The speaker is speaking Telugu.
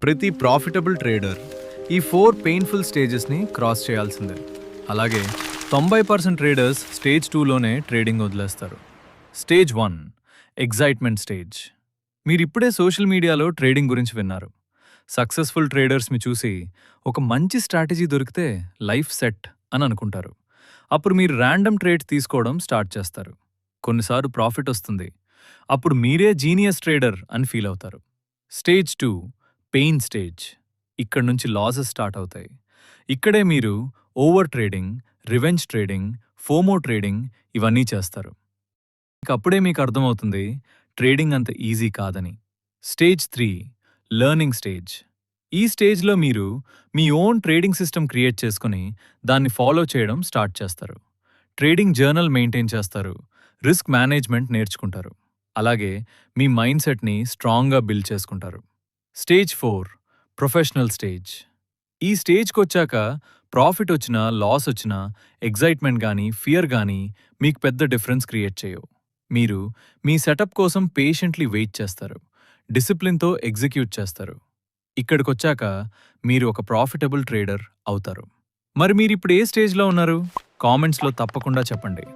ప్రతి ప్రాఫిటబుల్ ట్రేడర్ ఈ 4 పెయిన్ఫుల్ స్టేజెస్ని క్రాస్ చేయాల్సిందే. అలాగే 90% ట్రేడర్స్ స్టేజ్ 2లోనే ట్రేడింగ్ వదిలేస్తారు. Stage 1 excitement stage. మీరిప్పుడే సోషల్ మీడియాలో ట్రేడింగ్ గురించి విన్నారు. సక్సెస్ఫుల్ ట్రేడర్స్ని చూసి ఒక మంచి స్ట్రాటజీ దొరికితే లైఫ్ సెట్ అని అనుకుంటారు. అప్పుడు మీరు ర్యాండమ్ ట్రేడ్స్ తీసుకోవడం స్టార్ట్ చేస్తారు. కొన్నిసార్లు ప్రాఫిట్ వస్తుంది. అప్పుడు మీరే జీనియస్ ట్రేడర్ అని ఫీల్ అవుతారు. Stage 2 pain stage. ఇక్కడ నుంచి లాసెస్ స్టార్ట్ అవుతాయి. ఇక్కడే మీరు over trading, revenge trading, FOMO trading ఇవన్నీ చేస్తారు. అప్పుడే మీకు అర్థమవుతుంది ట్రేడింగ్ అంత ఈజీ కాదని. Stage 3 learning stage. ఈ స్టేజ్లో మీరు మీ ఓన్ ట్రేడింగ్ సిస్టమ్ క్రియేట్ చేసుకుని దాన్ని ఫాలో చేయడం స్టార్ట్ చేస్తారు. ట్రేడింగ్ జర్నల్ మెయింటైన్ చేస్తారు. రిస్క్ మేనేజ్మెంట్ నేర్చుకుంటారు. అలాగే మీ మైండ్ సెట్ని స్ట్రాంగ్గా బిల్డ్ చేసుకుంటారు. Stage 4 professional stage. ఈ స్టేజ్కి వచ్చాక ప్రాఫిట్ వచ్చినా లాస్ వచ్చినా ఎగ్జైట్మెంట్ కానీ ఫియర్ కానీ మీకు పెద్ద డిఫరెన్స్ క్రియేట్ చేయవు. మీరు మీ సెటప్ కోసం పేషెంట్లీ వెయిట్ చేస్తారు. డిసిప్లిన్తో ఎగ్జిక్యూట్ చేస్తారు. ఇక్కడికొచ్చాక మీరు ఒక ప్రాఫిటబుల్ ట్రేడర్ అవుతారు. మరి మీరిప్పుడు ఏ స్టేజ్లో ఉన్నారు? కామెంట్స్లో తప్పకుండా చెప్పండి.